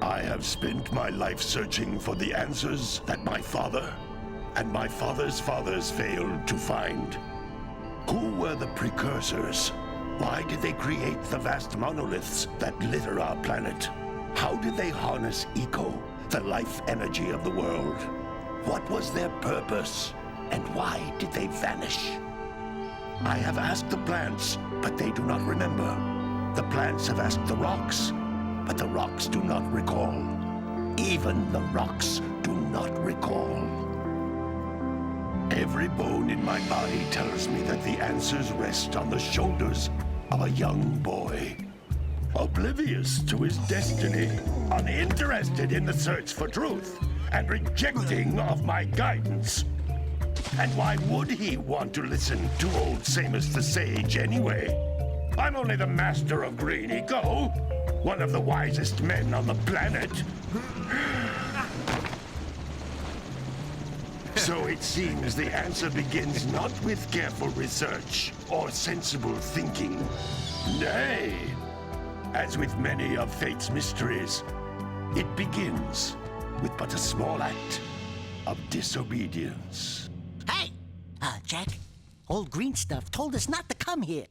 I have spent my life searching for the answers that my father and my father's fathers failed to find. Who were the Precursors? Why did they create the vast monoliths that litter our planet? How did they harness eco, the life energy of the world? What was their purpose, and why did they vanish? I have asked the plants, but they do not remember. The plants have asked the rocks, but the rocks do not recall. Even the rocks do not recall. Every bone in my body tells me that the answers rest on the shoulders of a young boy. Oblivious to his destiny, uninterested in the search for truth, and rejecting of my guidance. And why would he want to listen to old Samus the Sage anyway? I'm only the master of green eco, one of the wisest men on the planet. So it seems the answer begins not with careful research or sensible thinking. Nay, as with many of fate's mysteries, it begins with but a small act of disobedience. Hey! Jack, old green stuff told us not to come here.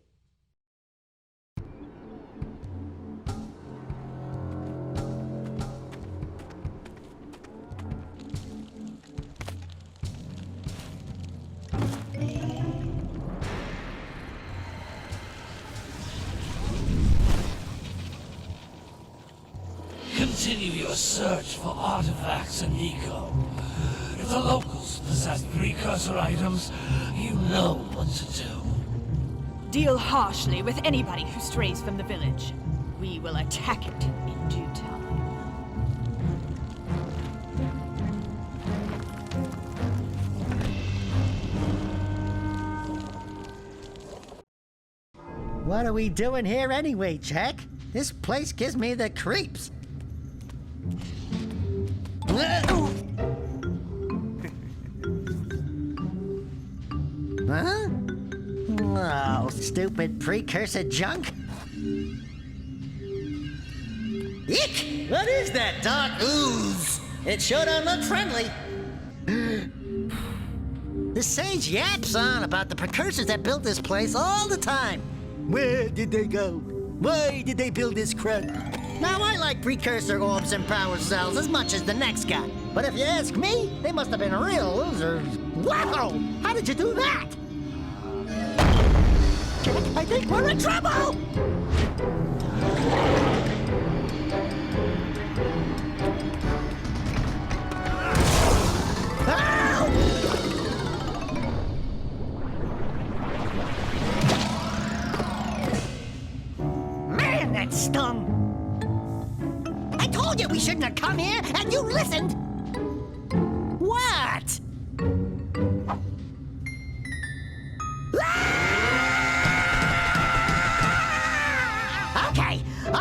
Continue your search for artifacts and eco. If the locals possess precursor items, you know what to do. Deal harshly with anybody who strays from the village. We will attack it in due time. What are we doing here anyway, Jack? This place gives me the creeps. Huh? Oh, stupid precursor junk. Eek! What is that dark ooze? It sure don't look friendly. The sage yaps on about the precursors that built this place all the time. Where did they go? Why did they build this crud? Now, I like precursor orbs and power cells as much as the next guy. But if you ask me, they must have been real losers. Wow! How did you do that? Jack, I think we're in trouble! Man, that stung! I told you we shouldn't have come here, and you listened! What?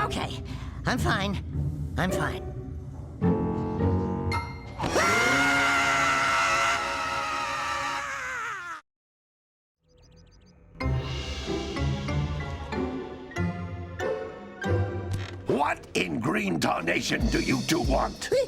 Okay. I'm fine. What in green tarnation do you two want? I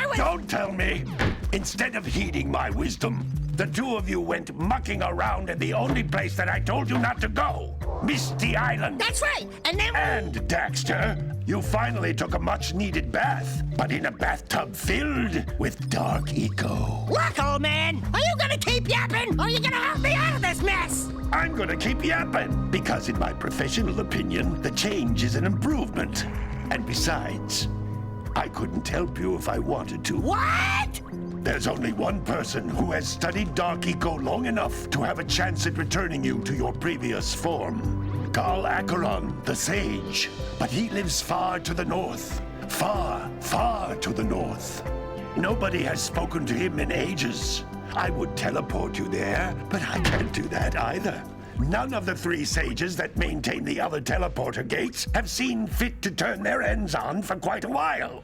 was... Don't tell me! Instead of heeding my wisdom, the two of you went mucking around in the only place that I told you not to go. Misty Island. That's right, and then... And, Daxter, you finally took a much-needed bath, but in a bathtub filled with dark eco. Look, old man, are you gonna keep yapping, or are you gonna help me out of this mess? I'm gonna keep yapping, because in my professional opinion, the change is an improvement. And besides, I couldn't help you if I wanted to. What? There's only one person who has studied Dark Eco long enough to have a chance at returning you to your previous form. Carl Acheron, the Sage. But he lives far to the north. Far, far to the north. Nobody has spoken to him in ages. I would teleport you there, but I can't do that either. None of the three sages that maintain the other teleporter gates have seen fit to turn their ends on for quite a while.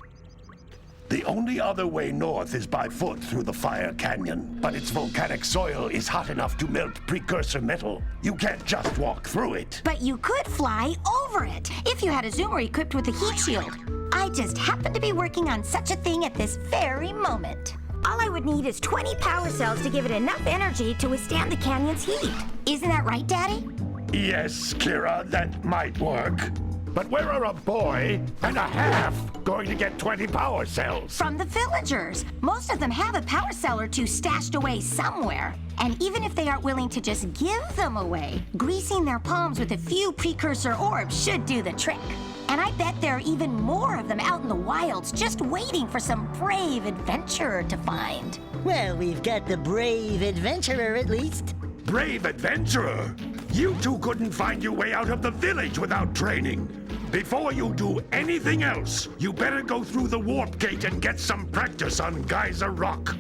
The only other way north is by foot through the Fire Canyon, but its volcanic soil is hot enough to melt precursor metal. You can't just walk through it. But you could fly over it if you had a zoomer equipped with a heat shield. I I just happen to be working on such a thing at this very moment. All I would need is 20 power cells to give it enough energy to withstand the canyon's heat. Isn't that right, Daddy? Yes, Kira, that might work. But where are a boy and a half going to get 20 power cells? From the villagers. Most of them have a power cell or two stashed away somewhere. And even if they aren't willing to just give them away, greasing their palms with a few precursor orbs should do the trick. And I bet there are even more of them out in the wilds just waiting for some brave adventurer to find. Well, we've got the brave adventurer at least. Brave adventurer? You two couldn't find your way out of the village without training. Before you do anything else, you better go through the warp gate and get some practice on Geyser Rock.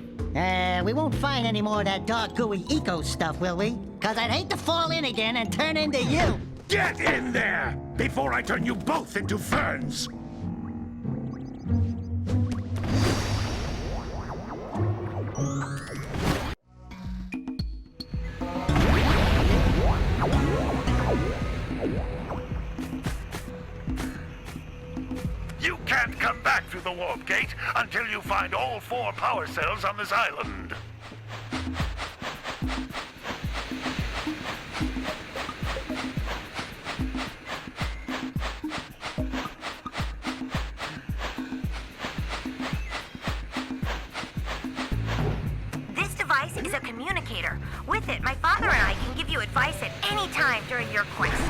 We won't find any more of that dark gooey eco stuff, will we? 'Cause I'd hate to fall in again and turn into you. Get in there before I turn you both into ferns. You can't come back through the warp gate until you find all 4 power cells on this island. This device is a communicator. With it, my father and I can give you advice at any time during your quest.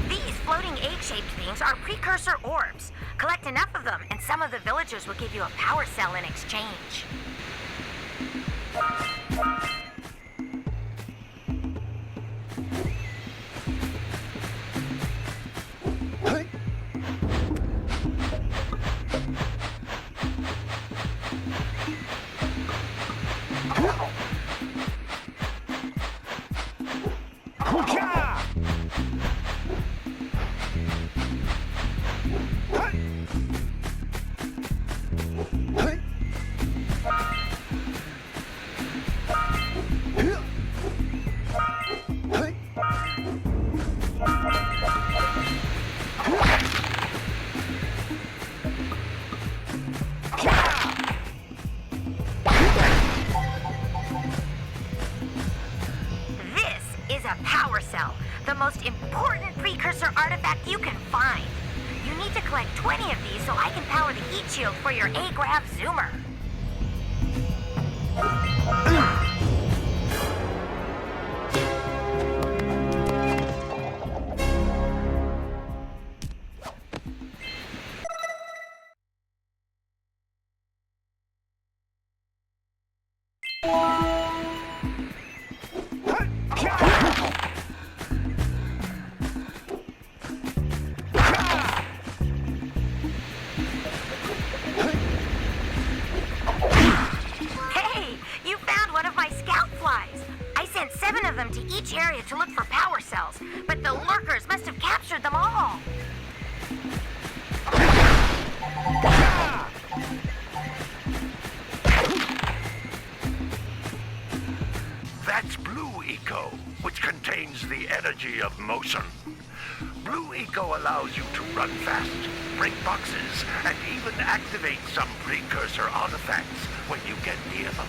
These floating egg-shaped things are precursor orbs. Collect enough of them, and some of the villagers will give you a power cell in exchange. The most important precursor artifact you can find. You need to collect 20 of these so I can power the heat shield for your A-Grav zoomer. To each area to look for power cells, but the lurkers must have captured them all. That's Blue Eco, which contains the energy of motion. Blue Eco allows you to run fast, break boxes, and even activate some precursor artifacts when you get near them.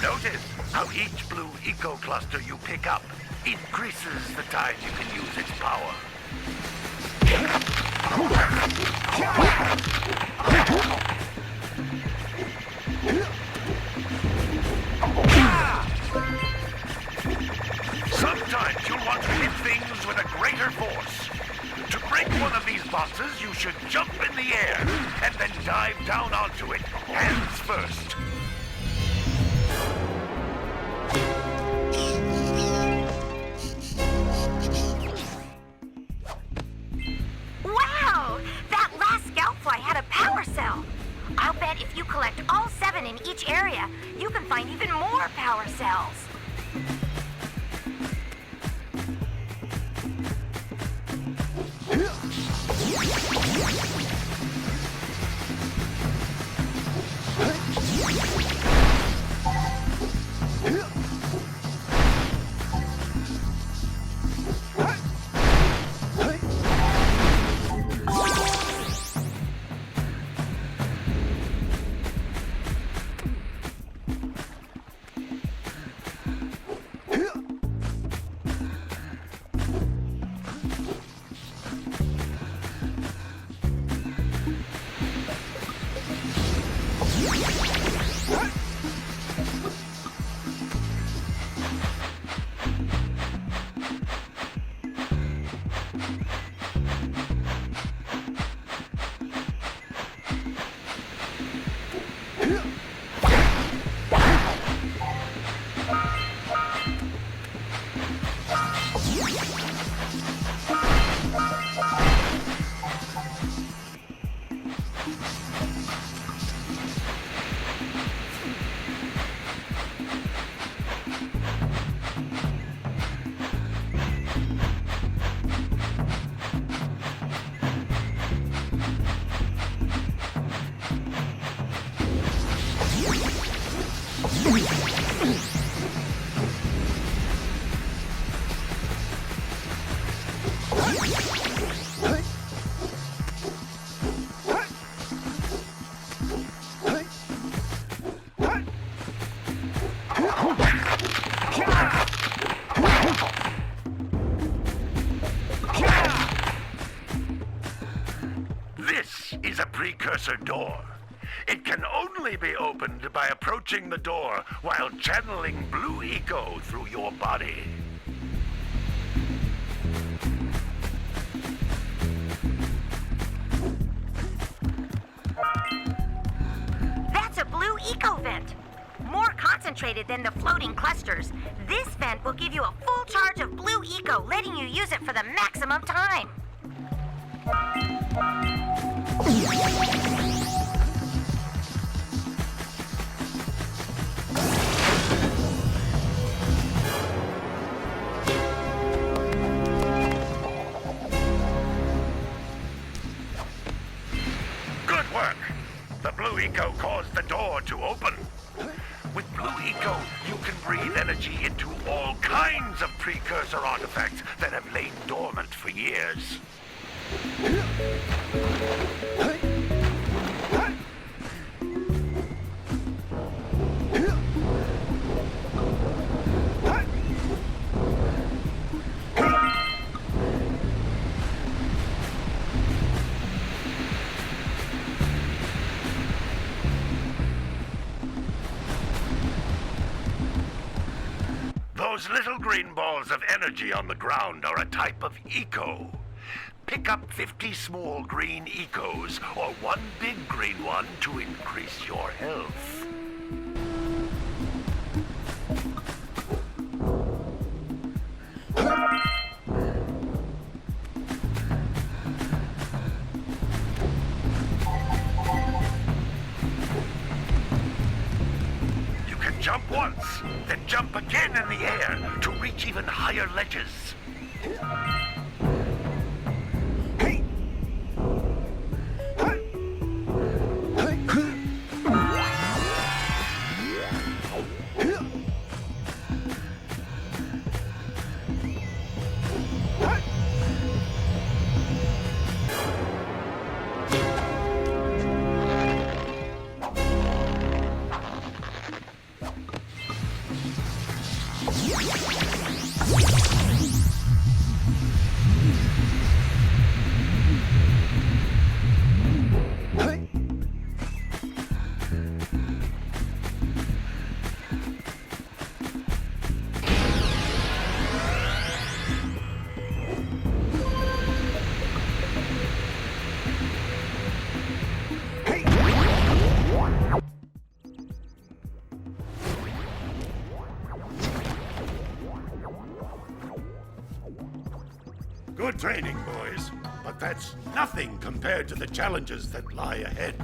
Notice how each Blue Eco cluster you pick up increases the time you can use its power. Sometimes you'll want to hit things with a greater force. To break one of these boxes, you should jump in the air and then dive down onto it, hands first. Wow! That last scout fly had a power cell. I'll bet if you collect all 7 in each area, you can find even more power cells. This is a precursor door. It can only be opened by approaching the door while channeling blue eco through your body. That's a blue eco vent. More concentrated than the floating clusters. This vent will give you a full charge of blue eco, letting you use it for the maximum time. Good work. The blue eco caused the door to open. With blue eco, you can breathe energy into all kinds of precursor artifacts that have lain dormant for years. Those little green balls of energy on the ground are a type of eco. Pick up 50 small green ecos or one big green one to increase your health. You can jump once, then jump again in the air to reach even higher ledges. Good training, boys. But but that's nothing compared to the challenges that lie ahead.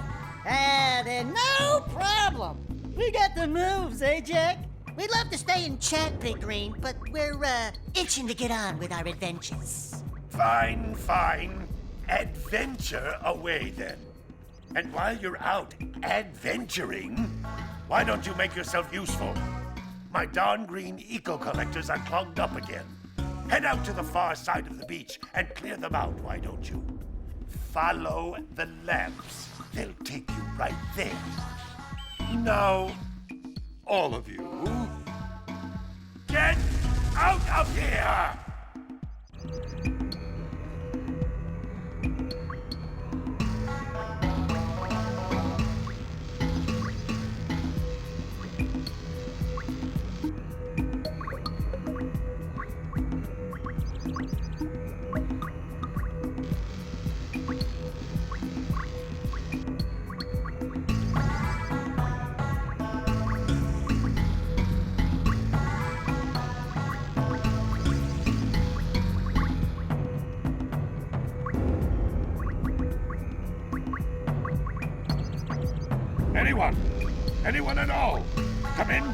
Then no problem. We got the moves, eh, Jack? We'd love to stay and chat, Big Green, but we're, itching to get on with our adventures. Fine, fine. Adventure away then. And while you're out adventuring, why don't you make yourself useful? My darn green eco-collectors are clogged up again. Head out to the far side of the beach and clear them out, why don't you? Follow the lamps. They'll take you right there. Now, all of you, get out of here! Anyone? Anyone at all? Come in.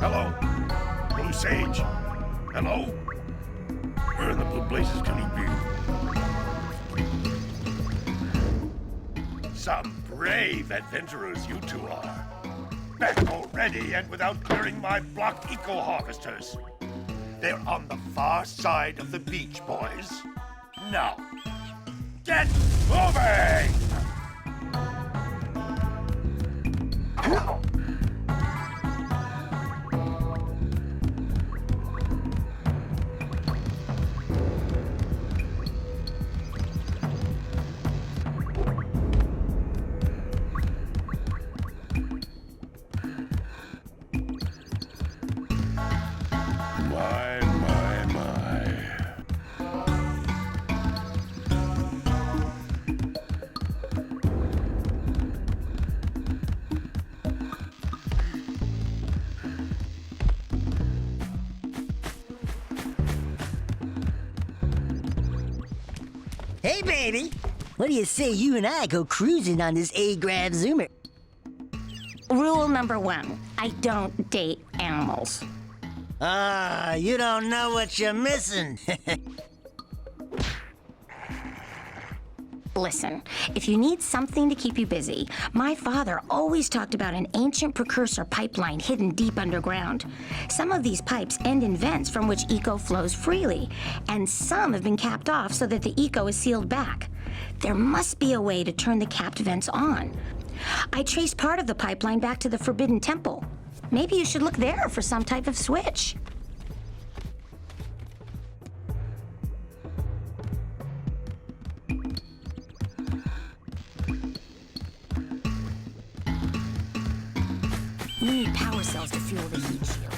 Hello? Blue Sage? Hello? Where in the blue blazes can he be? Some brave adventurers you two are. Back already and without clearing my blocked eco-harvesters. They're on the far side of the beach, boys. Now, get moving! Hey, baby. What do you say you and I go cruising on this A-Grav Zoomer? Rule number 1, I don't date animals. You don't know what you're missing. Listen, if you need something to keep you busy, my father always talked about an ancient precursor pipeline hidden deep underground. Some of these pipes end in vents from which eco flows freely, and some have been capped off so that the eco is sealed back. There must be a way to turn the capped vents on. I traced part of the pipeline back to the Forbidden Temple. Maybe you should look there for some type of switch. We need power cells to fuel the heat shield.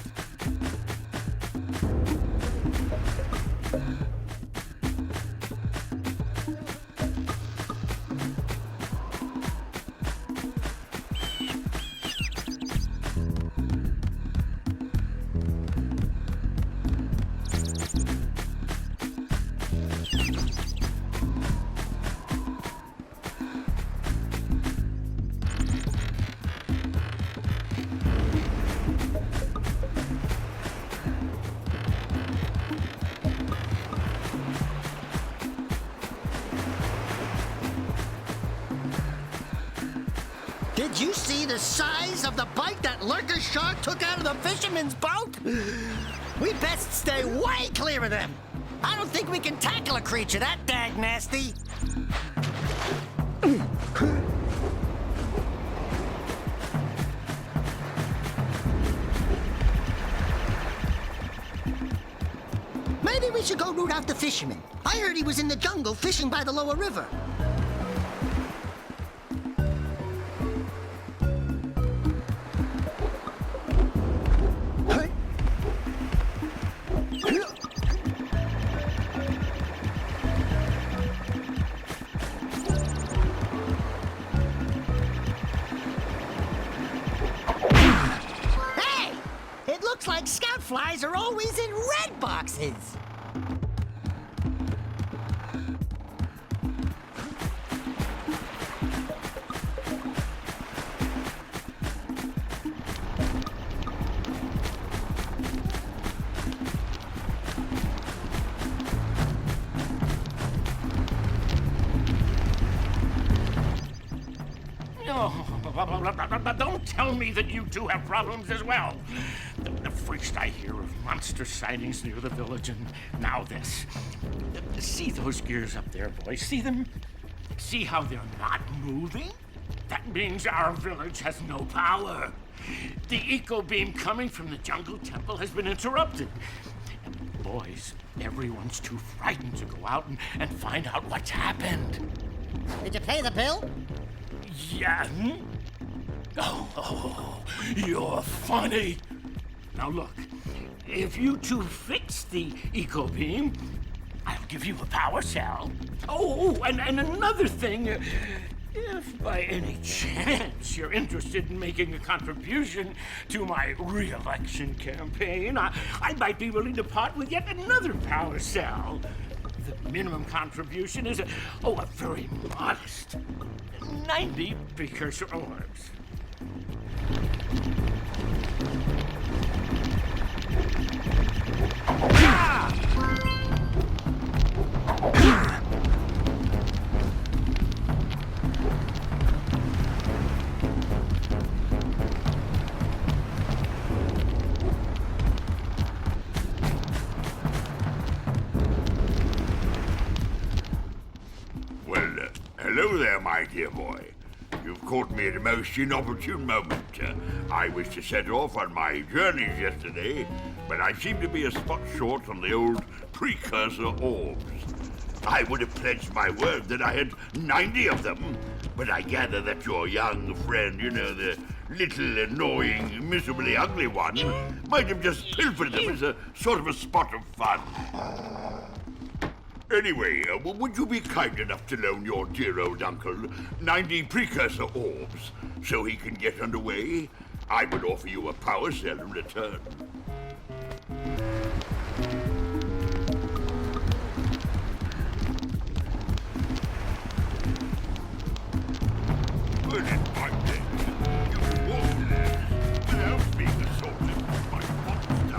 Did you see the size of the bite that lurker shark took out of the fisherman's boat? We best stay way clear of them. I don't think we can tackle a creature that dag nasty. Maybe we should go root out the fisherman. I heard he was in the jungle fishing by the lower river. Looks like scout flies are always in red boxes. Don't tell me that you two have problems as well. The first I hear of monster sightings near the village, and now this. See those gears up there, boys? See them? See how they're not moving? That means our village has no power. The eco beam coming from the jungle temple has been interrupted. And boys, everyone's too frightened to go out and find out what's happened. Did you pay the bill? Yeah. Oh, you're funny. Now look, if you two fix the eco beam, I'll give you a power cell. Oh, and another thing, if by any chance you're interested in making a contribution to my re-election campaign, I might be willing to part with yet another power cell. The minimum contribution is a very modest 90 precursor orbs. Well, hello there, my dear boy. You've caught me at a most inopportune moment. I was to set off on my journeys yesterday, but I seem to be a spot short on the old precursor orbs. I would have pledged my word that I had 90 of them, but I gather that your young friend, you know, the little annoying, miserably ugly one, might have just pilfered them as a sort of a spot of fun. Anyway, would you be kind enough to loan your dear old uncle 90 precursor orbs so he can get underway? I would offer you a power cell in return. Put it like this. You can walk there without being assaulted by monsters.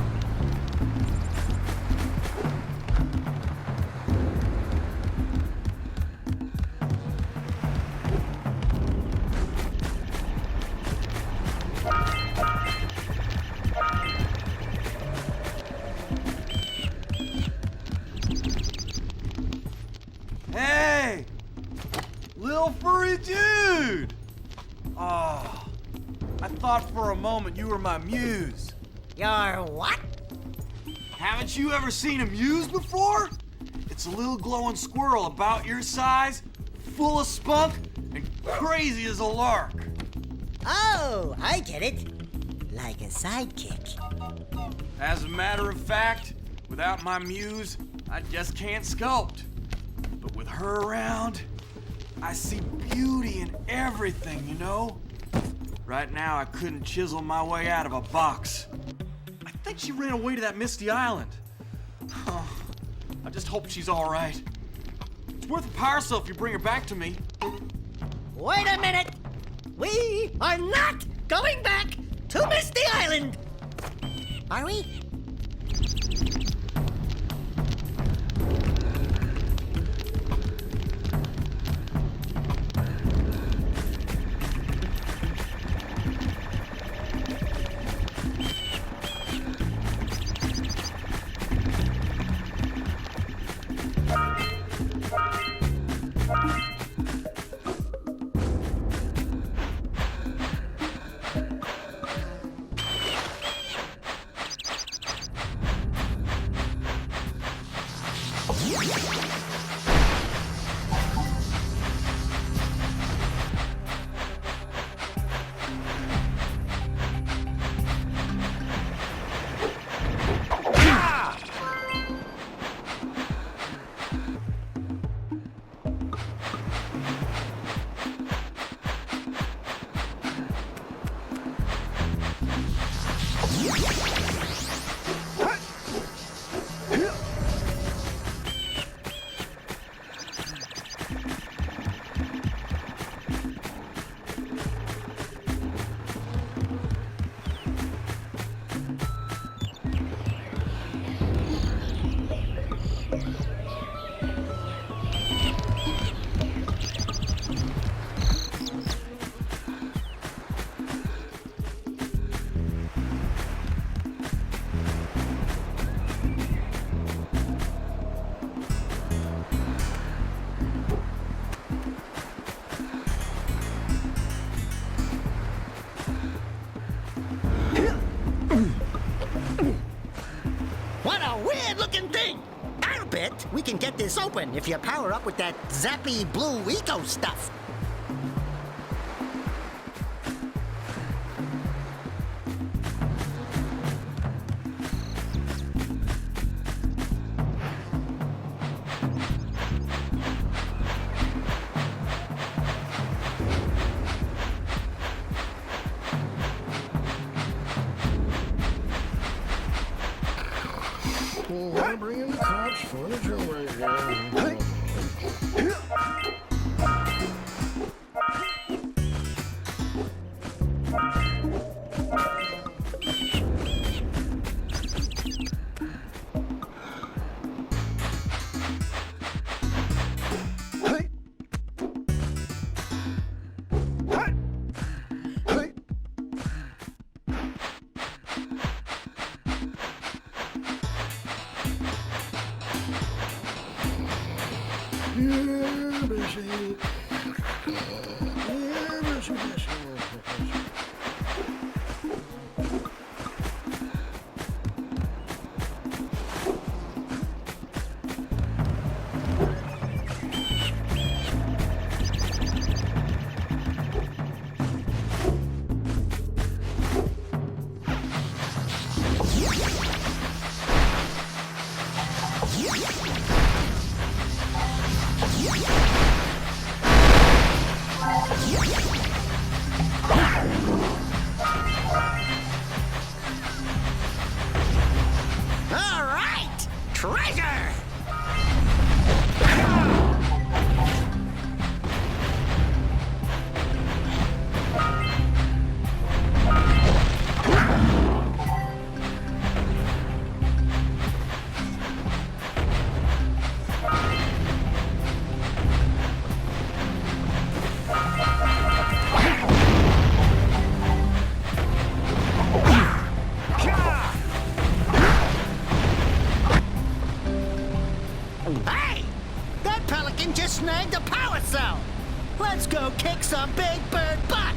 Hey! Little furry dude! Oh, I thought for a moment you were my muse. Your what? Haven't you ever seen a muse before? It's a little glowing squirrel about your size, full of spunk, and crazy as a lark. Oh, I get it. Like a sidekick. As a matter of fact, without my muse, I just can't sculpt. But with her around, I see beauty in everything, you know? Right now, I couldn't chisel my way out of a box. I think she ran away to that misty island. I just hope she's all right. It's worth a power cell if you bring her back to me. Wait a minute! We are not going back to Misty Island! Are we? What a weird-looking thing! I'll bet we can get this open if you power up with that zappy blue eco stuff. I'm bringing the cops for the drill right now. All right! Treasure! Hey! That pelican just snagged a power cell! Let's go kick some big bird butt!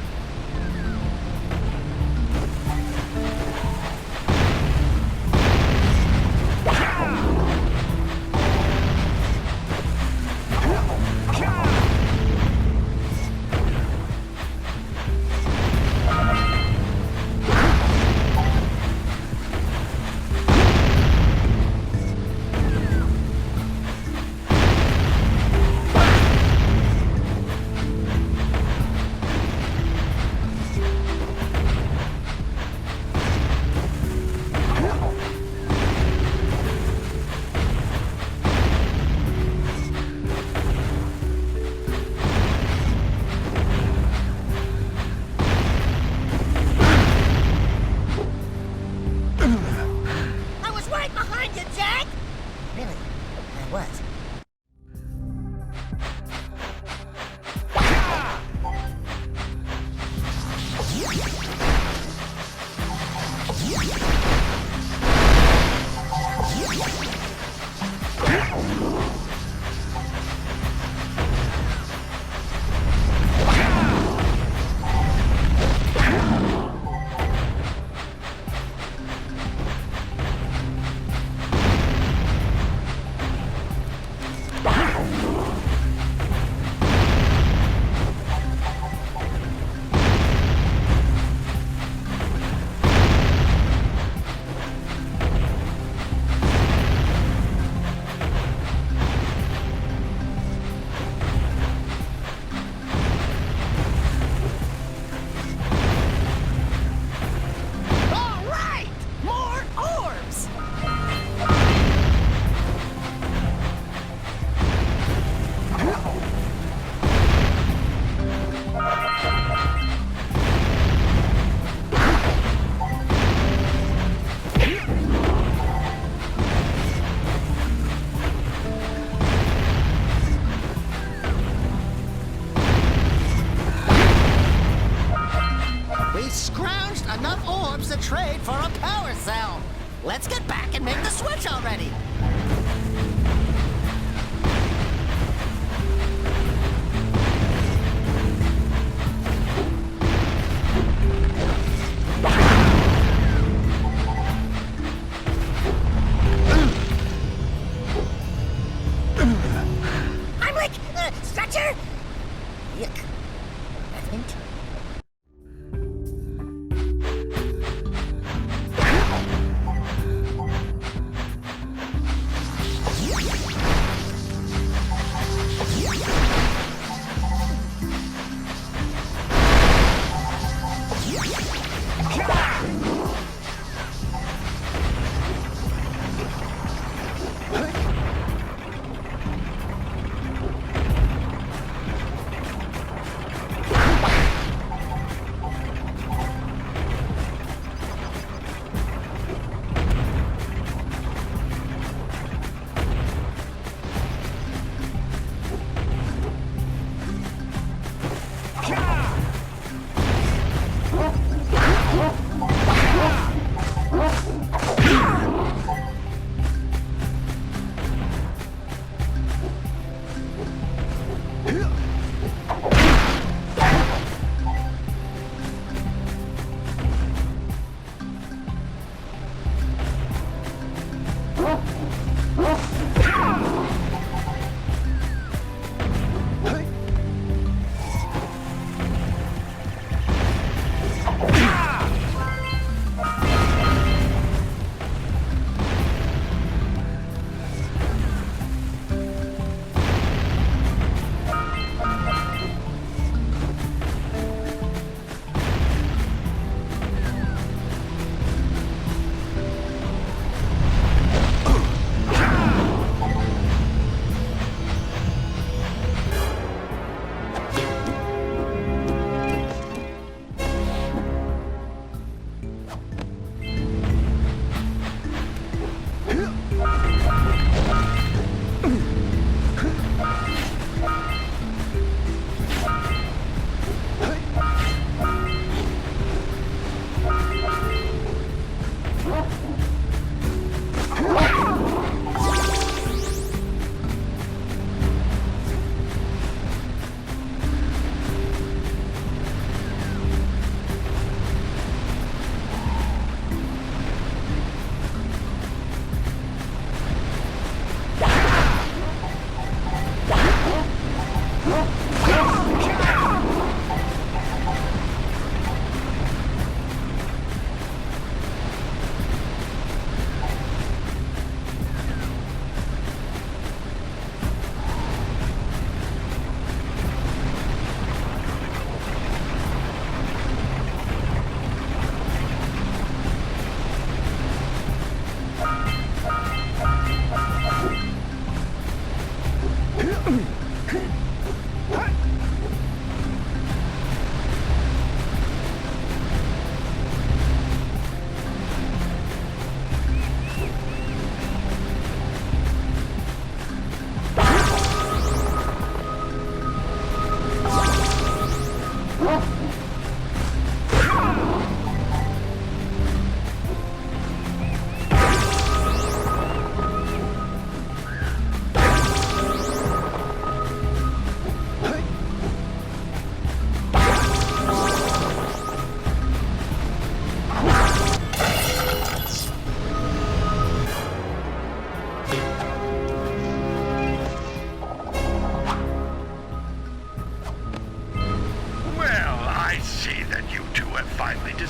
scrounged enough orbs to trade for a power cell. Let's get back and make the switch already. I'm like, stretcher? Yuck. I think.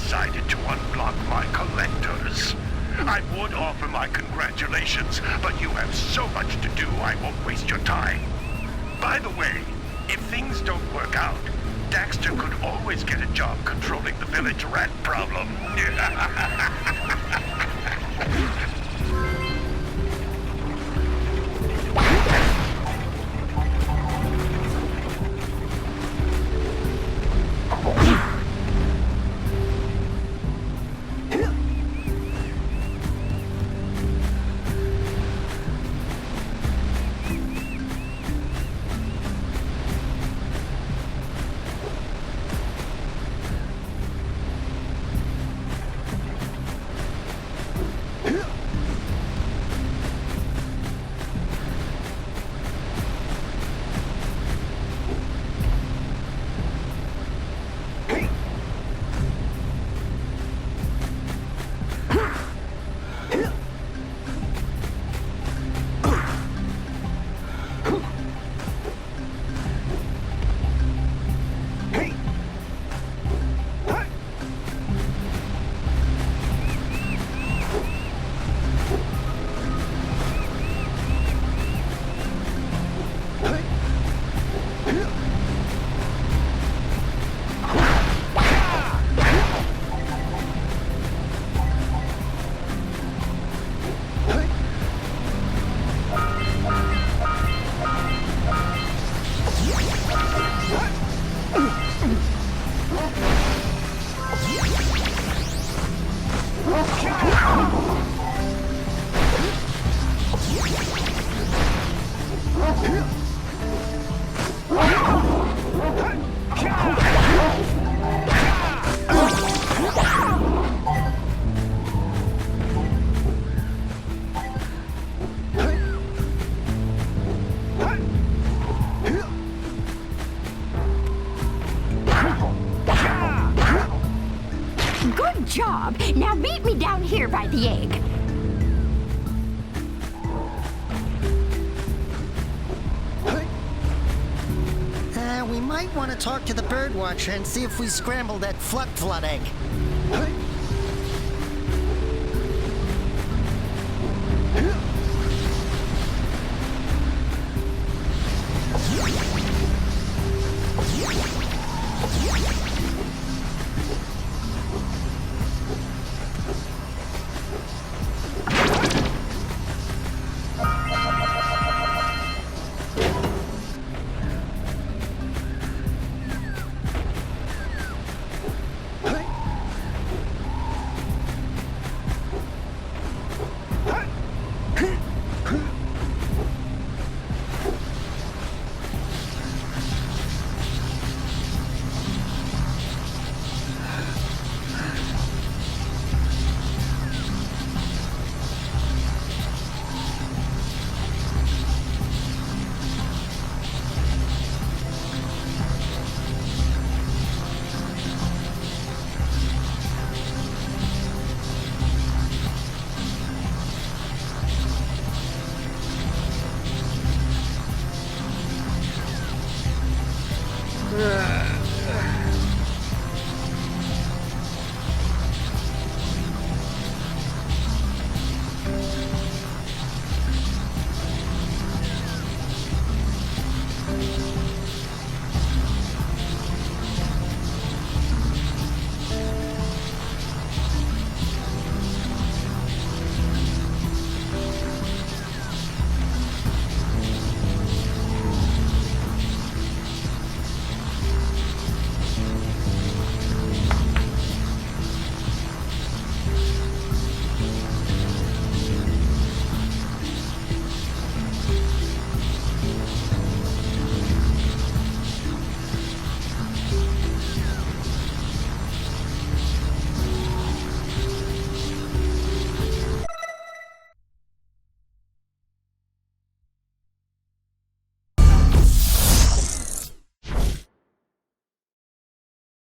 decided to unblock my collectors. I would offer my congratulations, but you have so much to do I won't waste your time. By the way, if things don't work out, Daxter could always get a job controlling the village rat problem. job. Now meet me down here by the egg. We might want to talk to the birdwatcher and see if we scramble that flood egg.